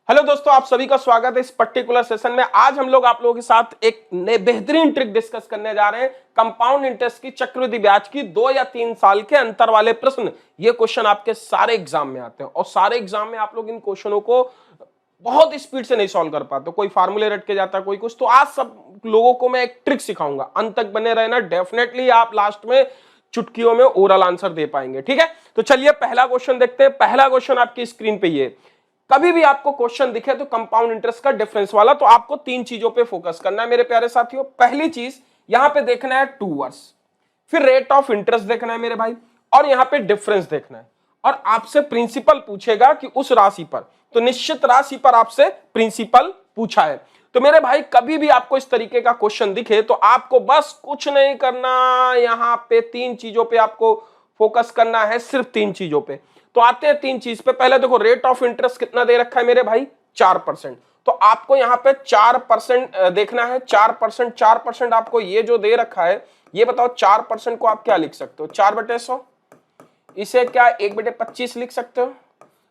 Hello दोस्तों, आप सभी का स्वागत है इस पर्टिकुलर सेशन में। आज हम लोग आप लोगों के साथ एक नए बेहतरीन ट्रिक डिस्कस करने जा रहे हैं। कंपाउंड इंटरेस्ट की, चक्रवृद्धि ब्याज की 2 या 3 साल के अंतर वाले प्रश्न। ये क्वेश्चन आपके सारे एग्जाम में आते हैं और सारे एग्जाम में आप लोग इन क्वेश्चनों को बहुत स्पीड से नहीं सॉल्व कर पाते। कोई फार्मूले रट के जाता है, कोई कुछ। तो आज सब लोगों को मैं एक ट्रिक सिखाऊंगा, अंत तक बने रहना। डेफिनेटली आप लास्ट में चुटकियों में ओरल आंसर दे पाएंगे। ठीक है, तो चलिए पहला क्वेश्चन देखते हैं। पहला क्वेश्चन आपकी स्क्रीन पे ये, कभी भी आपको क्वेश्चन दिखे तो कंपाउंड इंटरेस्ट का डिफरेंस वाला, तो आपको 3 चीजों पे फोकस करना है मेरे प्यारे साथियों। पहली चीज यहां पे देखना है 2 वर्ष, फिर रेट ऑफ इंटरेस्ट देखना है मेरे भाई, और यहां पे डिफरेंस देखना है। और आपसे प्रिंसिपल पूछेगा कि उस राशि पर, तो निश्चित राशि पर आपसे प्रिंसिपल पूछा है। तो मेरे भाई कभी भी आपको इस तरीके का क्वेश्चन दिखे तो आपको बस कुछ नहीं करना, यहां पे 3 चीजों पे आपको फोकस करना है, सिर्फ 3 चीजों पे। तो आते हैं 3 चीज पे। पहले देखो, रेट ऑफ इंटरेस्ट कितना दे रखा है मेरे भाई, 4%। तो आपको यहां पे 4% देखना है। 4% आपको ये जो दे रखा है, ये बताओ 4% को आप क्या लिख सकते हो? 4/100। इसे क्या 1/25 लिख सकते हो?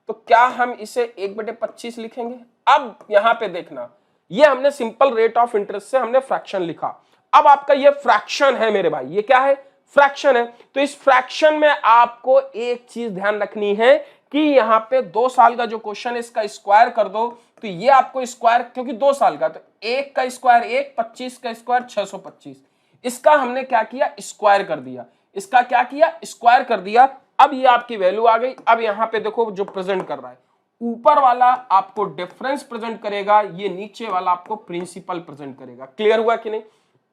तो क्या हम इसे 1/25 लिखेंगे? अब यहां पे देखना, ये हमने सिंपल रेट ऑफ इंटरेस्ट से हमने फ्रैक्शन लिखा। अब आपका ये फ्रैक्शन है मेरे भाई, ये क्या है? फ्रैक्शन है। तो इस फ्रैक्शन में आपको एक चीज ध्यान रखनी है कि यहां पे 2 साल का जो क्वेश्चन है, इसका स्क्वायर कर दो। तो ये आपको स्क्वायर, क्योंकि 2 साल का, तो 1 का स्क्वायर 1, 25 का स्क्वायर 625। इसका हमने क्या किया? स्क्वायर कर दिया। इसका क्या किया? स्क्वायर कर दिया। अब ये आपकी वैल्यू आ गई। अब यहां पे देखो जो प्रेजेंट कर रहा है, ऊपर वाला आपको डिफरेंस प्रेजेंट करेगा, ये नीचे वाला आपको प्रिंसिपल प्रेजेंट करेगा। क्लियर हुआ कि नहीं?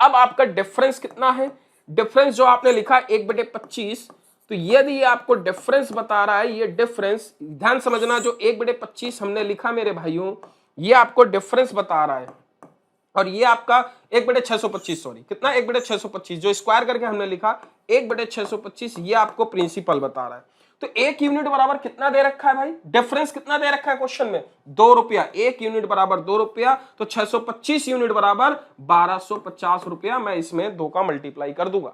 अब आपका डिफरेंस कितना है? डिफरेंस जो आपने लिखा 1/25, तो यदि ये आपको डिफरेंस बता रहा है, ये डिफरेंस ध्यान समझना, जो 1/25 हमने लिखा मेरे भाइयों, ये आपको डिफरेंस बता रहा है। और ये आपका 1/625, सॉरी कितना, 1/625 जो स्क्वायर करके हमने लिखा 1/625, ये आपको प्रिंसिपल बता रहा है। तो 1 यूनिट बराबर कितना दे रखा है भाई? डिफरेंस कितना दे रखा है क्वेश्चन में? 2 रुपया। 1 यूनिट बराबर 2 रुपया, तो 625 यूनिट बराबर 1250 रुपया। मैं इसमें 2 का मल्टीप्लाई कर दूंगा।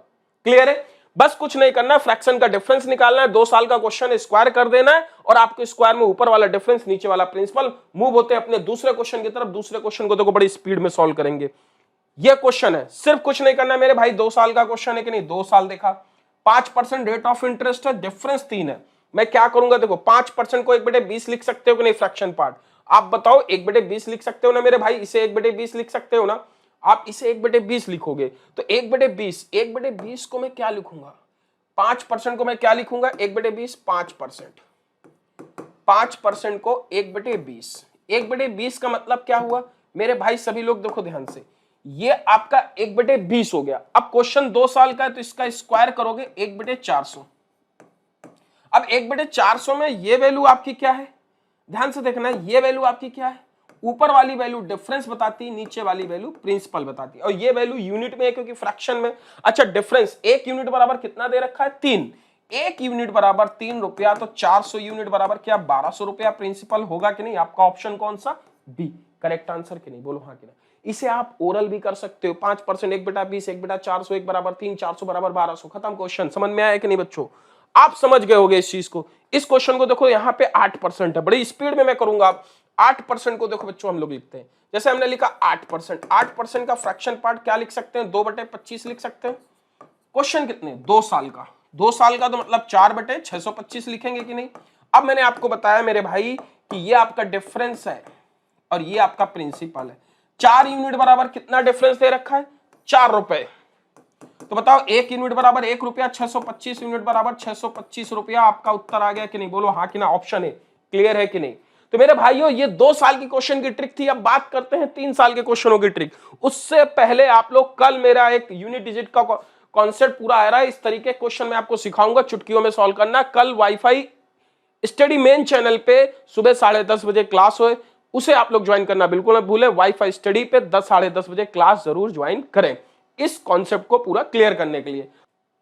क्लियर है? बस कुछ नहीं करना, फ्रैक्शन का डिफरेंस निकालना है। 2 साल का क्वेश्चन है, स्क्वायर कर देना है, और आपको स्क्वायर में ऊपर वाला डिफरेंस, नीचे वाला प्रिंसिपल। मूव होते हैं अपने दूसरे क्वेश्चन की तरफ। दूसरे क्वेश्चन को देखो बड़ी स्पीड में सॉल्व करेंगे। ये क्वेश्चन है, सिर्फ कुछ नहीं करना मेरे भाई। 2 साल का क्वेश्चन है कि नहीं? 2 साल देखा, 5% रेट ऑफ इंटरेस्ट है, डिफरेंस 3 है। मैं क्या करूंगा देखो, 5% को 1/20 लिख सकते हो कि नहीं? फ्रैक्शन पार्ट आप बताओ, 1/20 लिख सकते हो ना मेरे भाई? इसे 1/20 लिख सकते हो ना? आप इसे 1/20 लिखोगे तो 1/20 को मैं क्या लिखूंगा? 5% को मैं क्या लिखूंगा? 1/20, 5%। 5% को 1/20, 1/20 का मतलब क्या हुआ मेरे भाई? सभी लोग देखो ध्यान से, ये आपका 1/20 हो गया। अब क्वेश्चन 2 साल का है, तो इसका स्क्वायर करोगे 1/400। अब 1/400 में ये वैल्यू आपकी क्या है? ध्यान से देखना, ये वैल्यू आपकी क्या है? ऊपर वाली वैल्यू डिफरेंस बताती है, नीचे वाली वैल्यू प्रिंसिपल बताती है। और ये वैल्यू यूनिट में है क्योंकि फ्रैक्शन में। अच्छा, डिफरेंस 1 यूनिट बराबर कितना दे रखा है? 3। 1 यूनिट बराबर 3 रुपया, तो 400 यूनिट बराबर क्या? 1200 रुपया प्रिंसिपल होगा कि नहीं? आपका ऑप्शन कौन सा? बी करेक्ट आंसर कि नहीं? बोलो हाँ कि नहीं। इसे आप ओरल भी कर सकते हो। 5% 1/20, 1/400, 1 बराबर 3, 400 बराबर 1200। खत्म क्वेश्चन। समझ में आया कि नहीं बच्चों? आप समझ गए होगे इस चीज को। इस क्वेश्चन को देखो, यहाँ पे 8% है, बड़ी स्पीड में मैं करूंगा। 8% को देखो बच्चों, हम लोग लिखते हैं जैसे हमने लिखा 8%। 8% का फ्रैक्शन पार्ट क्या लिख सकते हैं? 2/25 लिख सकते हैं। क्वेश्चन कितने? 2 साल का। 2 साल का तो मतलब 4/625 लिखेंगे कि नहीं? अब मैंने आपको बताया मेरे भाई कि ये आपका डिफरेंस है और ये आपका प्रिंसिपल है। 4 यूनिट बराबर कितना डिफरेंस दे रखा है? 4 रुपए। तो बताओ 1 यूनिट बराबर 1 रुपया, 625 यूनिट बराबर 625 रुपया। आपका उत्तर आ गया कि नहीं? बोलो हाँ कि ना। ऑप्शन है। क्लियर है कि नहीं? तो मेरे भाइयों, ये 2 साल की क्वेश्चन की ट्रिक थी। अब बात करते हैं 3 साल के क्वेश्चनों की ट्रिक। उससे पहले आप लोग, कल मेरा एक यूनिट डिजिट का कॉन्सेप्ट पूरा आ रहा है। इस तरीके क्वेश्चन मैं आपको सिखाऊंगा, चुटकियों में सॉल्व करना। कल वाईफाई स्टडी मेन चैनल पे सुबह 10:30 बजे क्लास हुए, उसे आप लोग ज्वाइन करना बिल्कुल मत भूलें। वाईफाई स्टडी पे 10, 10:30 बजे क्लास जरूर ज्वाइन करें, इस कॉन्सेप्ट को पूरा क्लियर करने के लिए।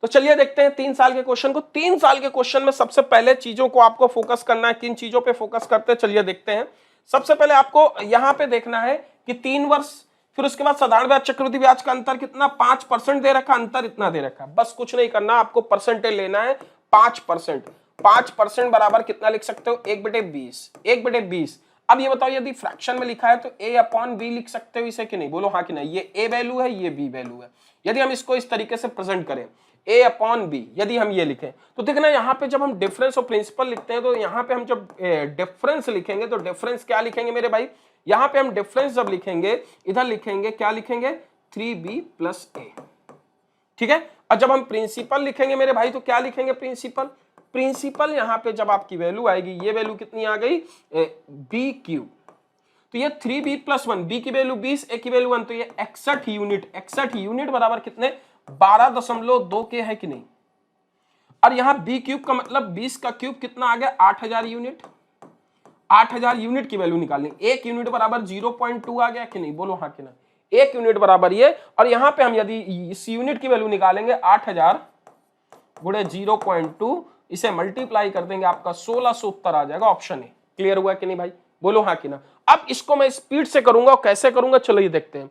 तो चलिए देखते हैं 3 साल के क्वेश्चन को। 3 साल के क्वेश्चन में सबसे पहले चीजों को आपको फोकस करना है। किन चीजों पे फोकस करते हैं चलिए देखते हैं। सबसे पहले आपको यहां पे देखना है कि 3 वर्ष, फिर उसके बाद साधारण ब्याज, चक्रवृद्धि ब्याज का अंतर कितना? 5% दे रखा, अंतर इतना दे रखा। बस कुछ नहीं करना, आपको परसेंटेज लेना है 5%। 5% बराबर कितना लिख सकते हो? 1/20। 1/20 अब ये बताओ यदि फ्रैक्शन में लिखा है तो a अपॉन b लिख सकते हो इसे कि नहीं, बोलो हाँ कि नहीं। ये a वैल्यू है, ये b वैल्यू है। यदि हम इसको इस तरीके से प्रेजेंट करें a अपॉन b, यदि हम ये लिखें तो देखना यहाँ पे जब हम डिफरेंस और प्रिंसिपल लिखते हैं तो यहाँ पे हम जब डिफरेंस लिखेंगे तो डिफरेंस क्या लिखेंगे मेरे भाई, यहाँ पे हम डिफरेंस जब लिखेंगे इधर लिखेंगे क्या लिखेंगे 3b प्लस a, ठीक है। और जब हम प्रिंसिपल लिखेंगे मेरे भाई तो क्या लिखेंगे प्रिंसिपल, प्रिंसिपल यहाँ पे जब आपकी वैल्यू आएगी, ये वैल्यू कितनी आ गई b क्यूब, तो ये 3b प्लस 1, b की वैल्यू 20, a की वैल्यू 1, तो ये 61 यूनिट, 61 यूनिट बराबर कितने 12.2 के है कि नहीं। और यहाँ b क्यूब का मतलब 20 का क्यूब कितना आ गया 8000 यूनिट, 8000 यूनिट की वैल्यू निकालनी, 1 यूनिट बराबर 0.2 आ गया कि नहीं, बोलो हाँ कि ना। 1 यूनिट बराबर ये, और यहाँ पे हम यदि इस यूनिट की वैल्यू निकालेंगे 8000 गुणे 0.2, इसे मल्टीप्लाई कर देंगे, आपका 1600 उत्तर आ जाएगा, ऑप्शन ए। क्लियर हुआ कि नहीं भाई, बोलो हाँ कि ना। अब इसको मैं स्पीड से करूंगा और कैसे करूंगा चलो ये देखते हैं।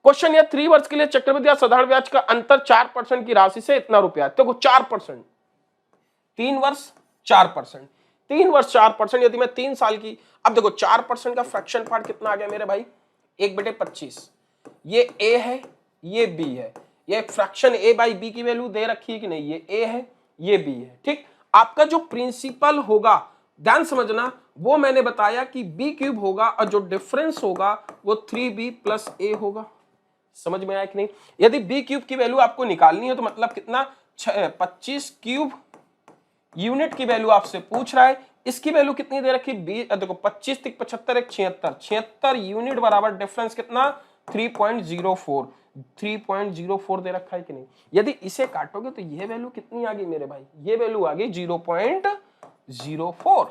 क्वेश्चन ये 3 वर्ष के लिए चक्रवृद्धि या साधारण ब्याज का अंतर 4% की राशि से इतना रुपया, देखो 4%, 3 वर्ष 4%, 3 वर्ष 4%, यदि मैं 3 साल की, अब देखो 4% का फ्रैक्शन पार्ट कितना आ गया मेरे भाई 1/25, ये a है ये b है, ये फ्रैक्शन a बाई b की वैल्यू दे रखी है कि नहीं, ये a है ये b है, ठीक। आपका जो प्रिंसिपल होगा ध्यान समझना, वो मैंने बताया कि b क्यूब होगा और जो डिफरेंस होगा वो 3b प्लस a होगा, समझ में आया कि नहीं। यदि b क्यूब की वैल्यू आपको निकालनी है तो मतलब कितना 25 क्यूब यूनिट की वैल्यू आपसे पूछ रहा है, इसकी वैल्यू कितनी दे रखी देखो 25 तिक 75 एक 76 यूनिट बराबर डिफरेंस कितना 3.04, 3.04 दे रखा है कि नहीं। यदि इसे काटोगे तो ये वैल्यू कितनी आ गई मेरे भाई, ये वैल्यू आ गई 0.04,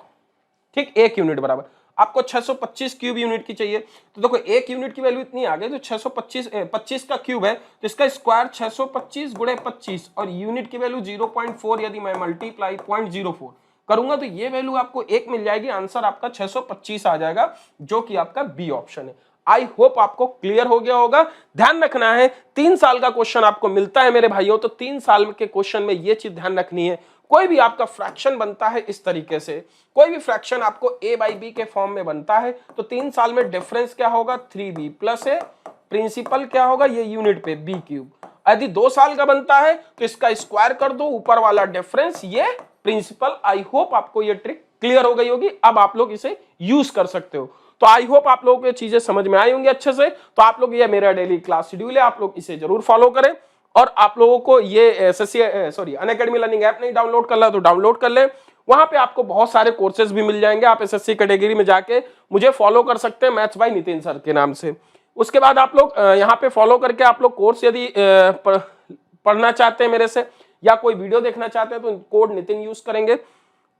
ठीक। 1 यूनिट बराबर आपको 625 क्यूब यूनिट की चाहिए, तो देखो 1 यूनिट की वैल्यू इतनी आ गई, तो 25 का क्यूब है तो इसका स्क्वायर 625 गुणे 25, और यूनिट की वैल्यू 0.4, यदि मैं मल्टीप्लाई 0.04 करूंगा तो ये वैल्यू आपको 1 मिल जाएगी, आंसर आपका 625 आ जाएगा, जो कि आपका बी ऑप्शन है। आई होप आपको क्लियर हो गया होगा। ध्यान रखना है 3 साल का क्वेश्चन आपको मिलता है मेरे भाइयों, तो 3 साल के क्वेश्चन में ये चीज ध्यान रखनी है, कोई भी आपका फ्रैक्शन बनता है इस तरीके से, कोई भी फ्रैक्शन आपको a बाई बी के फॉर्म में बनता है तो 3 साल में डिफरेंस क्या होगा 3b प्लस a, प्रिंसिपल क्या होगा ये यूनिट पे b क्यूब। यदि 2 साल का बनता है तो इसका स्क्वायर कर दो, ऊपर वाला डिफरेंस ये प्रिंसिपल। आई होप आपको ये ट्रिक क्लियर हो गई होगी, अब आप लोग इसे यूज कर सकते हो। तो आई होप आप लोगों को ये चीजें समझ में आई होंगी अच्छे से। तो आप लोग ये मेरा डेली क्लास शेड्यूल है, आप लोग इसे जरूर फॉलो करें, और आप लोगों को ये अनअकैडमी लर्निंग ऐप नहीं डाउनलोड कर ला तो डाउनलोड कर ले, वहां पे आपको बहुत सारे कोर्सेज भी मिल जाएंगे। आप एसएससी कैटेगरी में जाके मुझे फॉलो कर सकते हैं, मैथ्स बाय नितिन सर के नाम से। उसके बाद आप लोग यहाँ पे फॉलो करके आप लोग कोर्स यदि पढ़ना चाहते हैं मेरे से या कोई वीडियो देखना चाहते हैं तो कोड नितिन यूज करेंगे।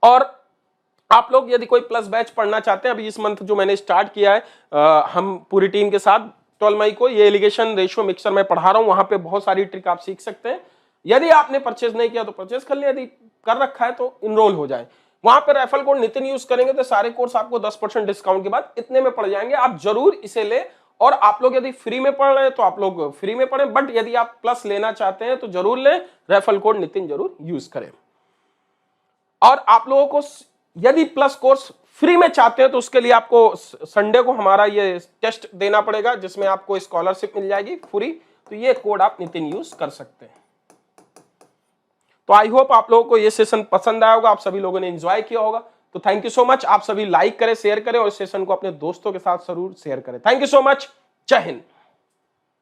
और आप लोग यदि कोई प्लस बैच पढ़ना चाहते हैं, अभी इस मंथ जो मैंने स्टार्ट किया है हम पूरी टीम के साथ 12 मई को ये एलिगेशन रेशियो मिक्सर में पढ़ा रहा हूं, वहां पे बहुत सारी ट्रिक आप सीख सकते हैं। यदि आपने परचेज नहीं किया तो परचेज कर ले, यदि कर रखा है तो इनरोल हो जाए। वहां पे रेफरल कोड नितिन यूज करेंगे तो सारे कोर्स आपको 10% डिस्काउंट के बाद इतने में पड़ जाएंगे। आप जरूर इसे ले, और आप लोग यदि फ्री में पढ़ रहे हैं तो आप लोग फ्री में पढ़ें, बट यदि आप प्लस लेना चाहते हैं तो जरूर लें, रेफरल कोड नितिन जरूर यूज करें। और आप लोगों को यदि प्लस कोर्स फ्री में चाहते हैं तो उसके लिए आपको संडे को हमारा ये टेस्ट देना पड़ेगा, जिसमें आपको स्कॉलरशिप मिल जाएगी फ्री, तो ये कोड आप नितिन यूज कर सकते हैं। तो आई होप आप लोगों को ये सेशन पसंद आया होगा, आप सभी लोगों ने एंजॉय किया होगा। तो थैंक यू सो मच, आप सभी लाइक करें, शेयर करें, और इस सेशन को अपने दोस्तों के साथ जरूर शेयर करें। थैंक यू सो मच, जय हिंद।